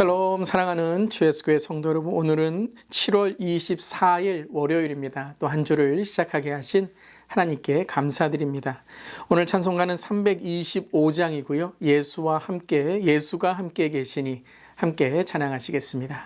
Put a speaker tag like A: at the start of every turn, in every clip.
A: 샬롬, 사랑하는 주 예수교회 성도 여러분, 오늘은 7월 24일 월요일입니다. 또 한 주를 시작하게 하신 하나님께 감사드립니다. 오늘 찬송가는 325장이고요. 예수와 함께, 예수가 함께 계시니 함께 찬양하시겠습니다.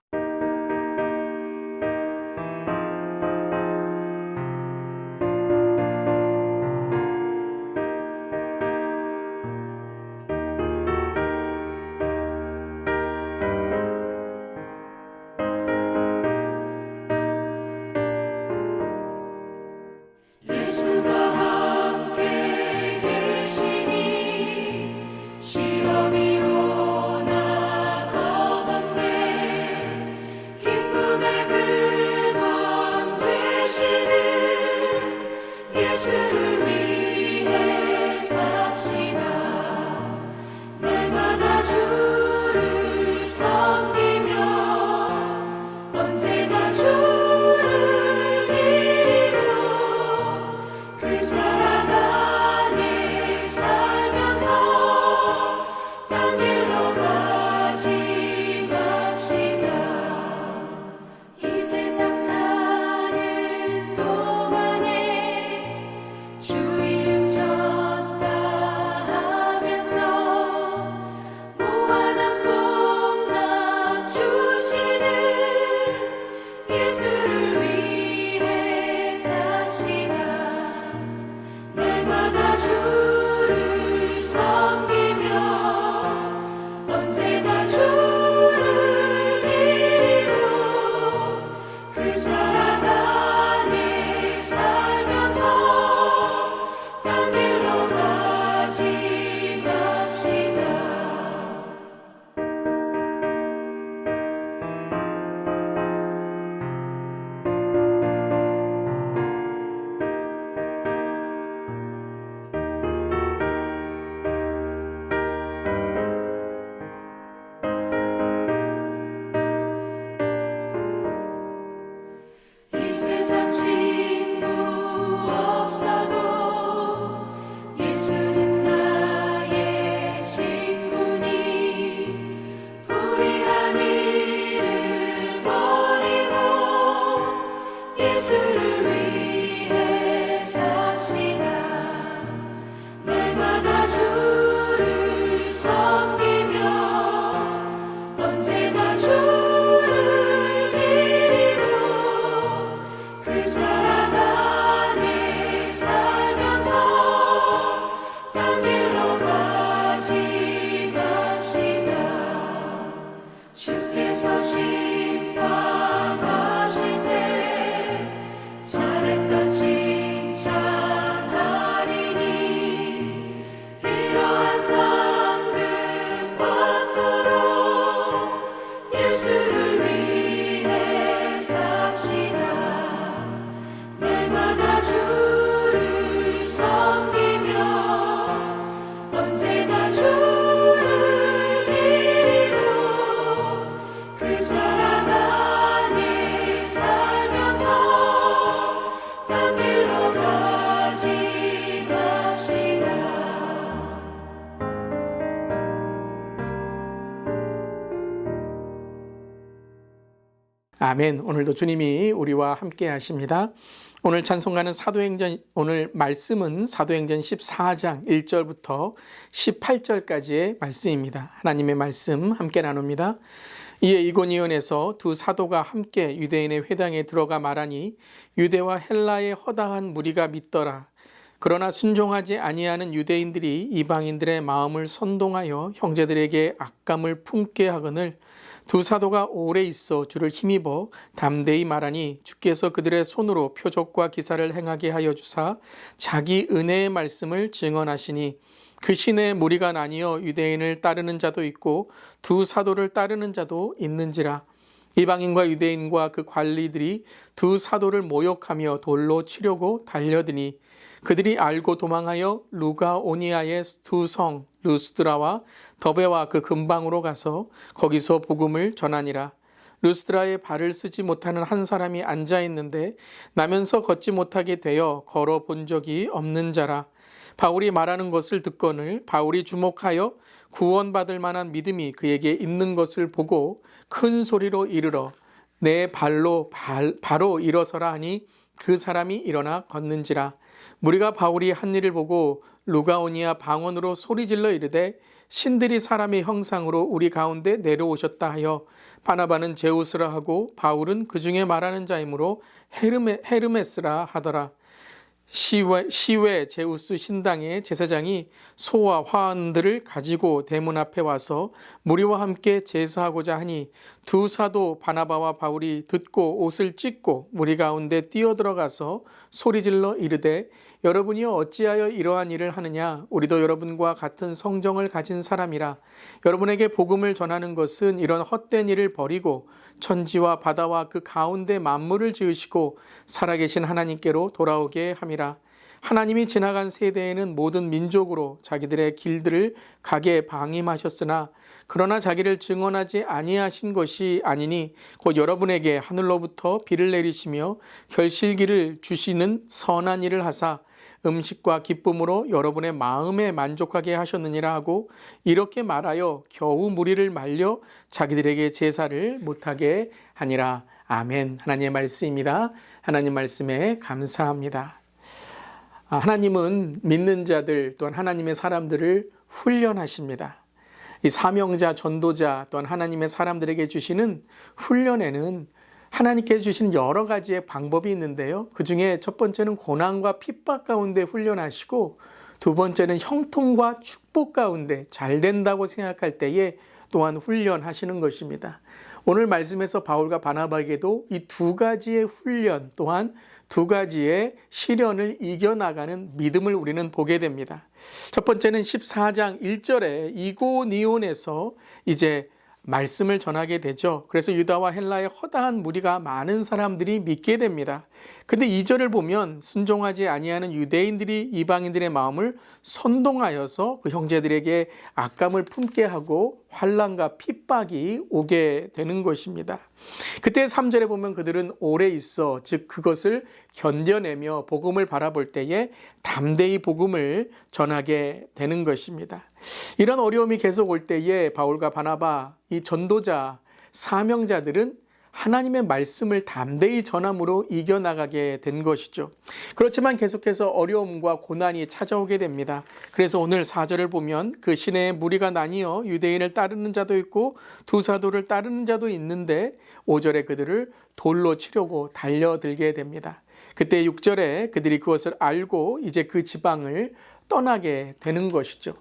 A: 아멘. 오늘도 주님이 우리와 함께 하십니다. 오늘 찬송가는 오늘 말씀은 사도행전 14장 1절부터 18절까지의 말씀입니다. 하나님의 말씀 함께 나눕니다. 이에 이고니온에서 두 사도가 함께 유대인의 회당에 들어가 말하니 유대와 헬라의 허다한 무리가 믿더라. 그러나 순종하지 아니하는 유대인들이 이방인들의 마음을 선동하여 형제들에게 악감을 품게 하거늘 두 사도가 오래 있어 주를 힘입어 담대히 말하니 주께서 그들의 손으로 표적과 기사를 행하게 하여 주사 자기 은혜의 말씀을 증언하시니 그 시내에 무리가 나뉘어 유대인을 따르는 자도 있고 두 사도를 따르는 자도 있는지라. 이방인과 유대인과 그 관리들이 두 사도를 모욕하며 돌로 치려고 달려드니 그들이 알고 도망하여 루가오니아의 두 성 루스드라와 더베와 그 근방으로 가서 거기서 복음을 전하니라. 루스드라에 발을 쓰지 못하는 한 사람이 앉아 있는데 나면서 걷지 못하게 되어 걸어 본 적이 없는 자라. 바울이 말하는 것을 듣거늘 바울이 주목하여 구원받을 만한 믿음이 그에게 있는 것을 보고 큰 소리로 이르러 내 발로 바로 일어서라 하니 그 사람이 일어나 걷는지라. 무리가 바울이 한 일을 보고 루가오니아 방언으로 소리질러 이르되 신들이 사람의 형상으로 우리 가운데 내려오셨다 하여 바나바는 제우스라 하고 바울은 그 중에 말하는 자이므로 헤르메스라 하더라. 시외 제우스 신당의 제사장이 소와 화환들을 가지고 대문 앞에 와서 무리와 함께 제사하고자 하니 두 사도 바나바와 바울이 듣고 옷을 찢고 무리 가운데 뛰어들어가서 소리질러 이르되 여러분이 어찌하여 이러한 일을 하느냐? 우리도 여러분과 같은 성정을 가진 사람이라. 여러분에게 복음을 전하는 것은 이런 헛된 일을 버리고 천지와 바다와 그 가운데 만물을 지으시고 살아계신 하나님께로 돌아오게 함이라. 하나님이 지나간 세대에는 모든 민족으로 자기들의 길들을 가게 방임하셨으나 그러나 자기를 증언하지 아니하신 것이 아니니 곧 여러분에게 하늘로부터 비를 내리시며 결실기를 주시는 선한 일을 하사 음식과 기쁨으로 여러분의 마음에 만족하게 하셨느니라 하고 이렇게 말하여 겨우 무리를 말려 자기들에게 제사를 못하게 하니라. 아멘. 하나님의 말씀입니다. 하나님 말씀에 감사합니다. 하나님은 믿는 자들 또한 하나님의 사람들을 훈련하십니다. 이 사명자, 전도자 또한 하나님의 사람들에게 주시는 훈련에는 하나님께서 주시는 여러 가지의 방법이 있는데요. 그 중에 첫 번째는 고난과 핍박 가운데 훈련하시고 두 번째는 형통과 축복 가운데 잘 된다고 생각할 때에 또한 훈련하시는 것입니다. 오늘 말씀에서 바울과 바나바에게도 이 두 가지의 훈련 또한 두 가지의 시련을 이겨나가는 믿음을 우리는 보게 됩니다. 첫 번째는 14장 1절에 이고니온에서 이제 말씀을 전하게 되죠. 그래서 유다와 헬라의 허다한 무리가 많은 사람들이 믿게 됩니다. 근데 2절을 보면 순종하지 아니하는 유대인들이 이방인들의 마음을 선동하여서 그 형제들에게 악감을 품게 하고 환난과 핍박이 오게 되는 것입니다. 그때 3절에 보면 그들은 오래 있어 즉 그것을 견뎌내며 복음을 바라볼 때에 담대히 복음을 전하게 되는 것입니다. 이런 어려움이 계속 올 때에 바울과 바나바 이 전도자 사명자들은 하나님의 말씀을 담대히 전함으로 이겨나가게 된 것이죠. 그렇지만 계속해서 어려움과 고난이 찾아오게 됩니다. 그래서 오늘 4절을 보면 그 시내에 무리가 나뉘어 유대인을 따르는 자도 있고 두 사도를 따르는 자도 있는데 5절에 그들을 돌로 치려고 달려들게 됩니다. 그때 6절에 그들이 그것을 알고 이제 그 지방을 떠나게 되는 것이죠.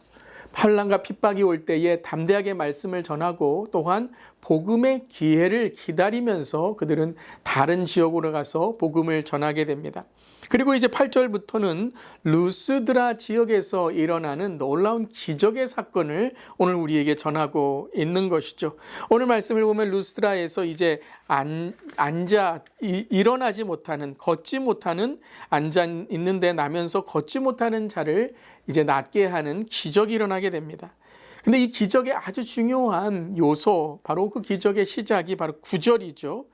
A: 환난과 핍박이 올 때에 담대하게 말씀을 전하고 또한 복음의 기회를 기다리면서 그들은 다른 지역으로 가서 복음을 전하게 됩니다. 그리고 이제 8절부터는 루스드라 지역에서 일어나는 놀라운 기적의 사건을 오늘 우리에게 전하고 있는 것이죠. 오늘 말씀을 보면 루스드라에서 이제 일어나지 못하는, 걷지 못하는, 앉아 있는데 나면서 걷지 못하는 자를 이제 낫게 하는 기적이 일어나게 됩니다. 근데 이 기적의 아주 중요한 요소, 바로 그 기적의 시작이 바로 9절이죠.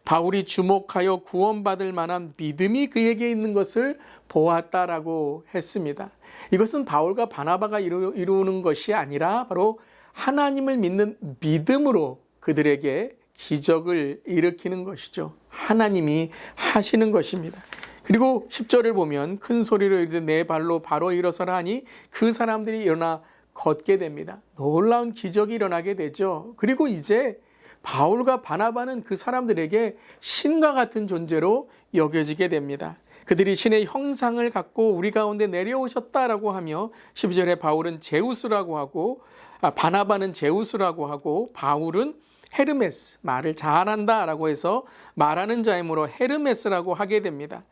A: 바울이 주목하여 구원받을 만한 믿음이 그에게 있는 것을 보았다라고 했습니다. 이것은 바울과 바나바가 이루는 것이 아니라 바로 하나님을 믿는 믿음으로 그들에게 기적을 일으키는 것이죠. 하나님이 하시는 것입니다. 그리고 10절을 보면 큰 소리로 이르되 내 발로 바로 일어서라 하니 그 사람들이 일어나 걷게 됩니다. 놀라운 기적이 일어나게 되죠. 그리고 이제 바울과 바나바는 그 사람들에게 신과 같은 존재로 여겨지게 됩니다. 그들이 신의 형상을 갖고 우리 가운데 내려오셨다라고 하며 12절에 바울은 제우스라고 하고 바나바는 제우스라고 하고 바울은 헤르메스, 말을 잘한다라고 해서 말하는 자이므로 헤르메스라고 하게 됩니다.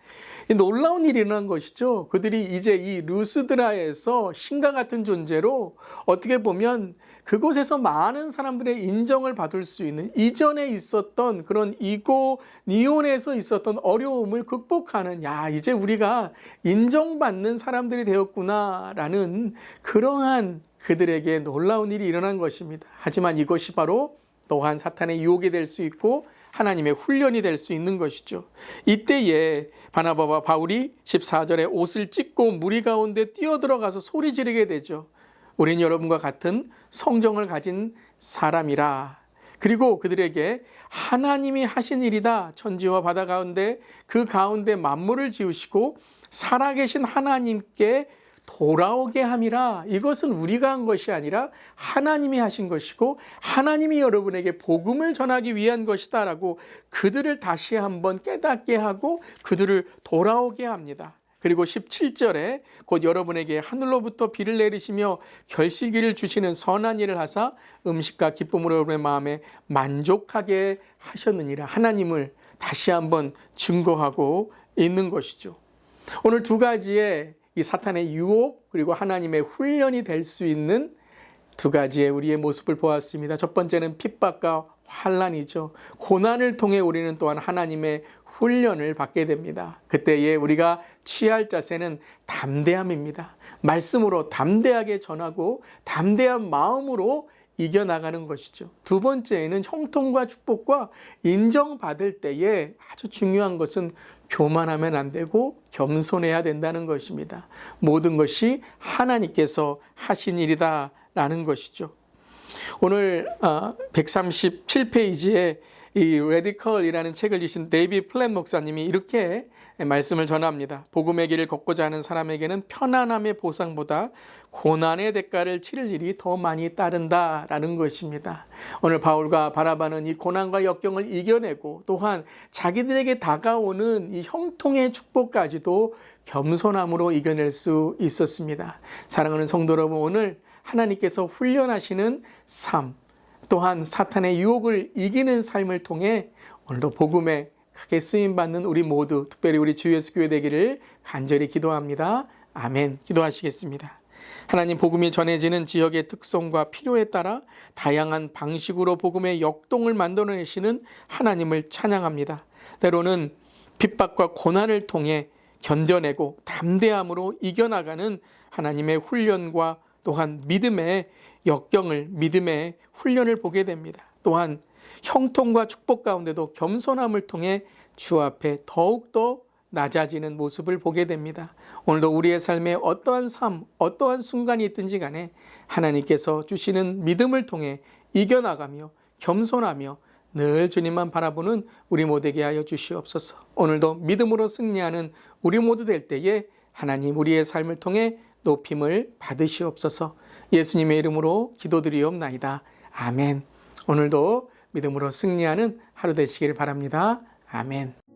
A: 놀라운 일이 일어난 것이죠. 그들이 이제 이 루스드라에서 신과 같은 존재로 어떻게 보면 그곳에서 많은 사람들의 인정을 받을 수 있는 이전에 있었던 그런 이고니온에서 있었던 어려움을 극복하는 이제 우리가 인정받는 사람들이 되었구나라는 그러한 그들에게 놀라운 일이 일어난 것입니다. 하지만 이것이 바로 또한 사탄의 유혹이 될 수 있고 하나님의 훈련이 될 수 있는 것이죠. 이때에 바나바와 바울이 14절에 옷을 찢고 무리 가운데 뛰어들어가서 소리 지르게 되죠. 우린 여러분과 같은 성정을 가진 사람이라. 그리고 그들에게 하나님이 하신 일이다. 천지와 바다 가운데 그 가운데 만물을 지으시고 살아계신 하나님께 돌아오게 함이라. 이것은 우리가 한 것이 아니라 하나님이 하신 것이고 하나님이 여러분에게 복음을 전하기 위한 것이다 라고 그들을 다시 한번 깨닫게 하고 그들을 돌아오게 합니다. 그리고 17절에 곧 여러분에게 하늘로부터 비를 내리시며 결실기를 주시는 선한 일을 하사 음식과 기쁨으로 여러분의 마음에 만족하게 하셨느니라. 하나님을 다시 한번 증거하고 있는 것이죠. 오늘 두 가지의 이 사탄의 유혹 그리고 하나님의 훈련이 될 수 있는 두 가지의 우리의 모습을 보았습니다. 첫 번째는 핍박과 환난이죠. 고난을 통해 우리는 또한 하나님의 훈련을 받게 됩니다. 그때에 우리가 취할 자세는 담대함입니다. 말씀으로 담대하게 전하고 담대한 마음으로 이겨나가는 것이죠. 두 번째는 형통과 축복과 인정받을 때에 아주 중요한 것은 교만하면 안 되고 겸손해야 된다는 것입니다. 모든 것이 하나님께서 하신 일이다 라는 것이죠. 오늘 137페이지에 이 레디컬이라는 책을 주신 데이비 플랫 목사님이 이렇게 말씀을 전합니다. 복음의 길을 걷고자 하는 사람에게는 편안함의 보상보다 고난의 대가를 치를 일이 더 많이 따른다라는 것입니다. 오늘 바울과 바나바는 이 고난과 역경을 이겨내고 또한 자기들에게 다가오는 이 형통의 축복까지도 겸손함으로 이겨낼 수 있었습니다. 사랑하는 성도 여러분, 오늘 하나님께서 훈련하시는 삶, 또한 사탄의 유혹을 이기는 삶을 통해 오늘도 복음에 크게 쓰임받는 우리 모두, 특별히 우리 주 예수 교회 되기를 간절히 기도합니다. 아멘. 기도하시겠습니다. 하나님, 복음이 전해지는 지역의 특성과 필요에 따라 다양한 방식으로 복음의 역동을 만들어내시는 하나님을 찬양합니다. 때로는 핍박과 고난을 통해 견뎌내고 담대함으로 이겨나가는 하나님의 훈련과 또한 믿음의 역경을, 믿음의 훈련을 보게 됩니다. 또한 형통과 축복 가운데도 겸손함을 통해 주 앞에 더욱더 낮아지는 모습을 보게 됩니다. 오늘도 우리의 삶에 어떠한 삶, 어떠한 순간이 있든지 간에 하나님께서 주시는 믿음을 통해 이겨나가며 겸손하며 늘 주님만 바라보는 우리 모두에게 하여 주시옵소서. 오늘도 믿음으로 승리하는 우리 모두 될 때에 하나님 우리의 삶을 통해 높임을 받으시옵소서. 예수님의 이름으로 기도드리옵나이다. 아멘. 오늘도 믿음으로 승리하는 하루 되시길 바랍니다. 아멘.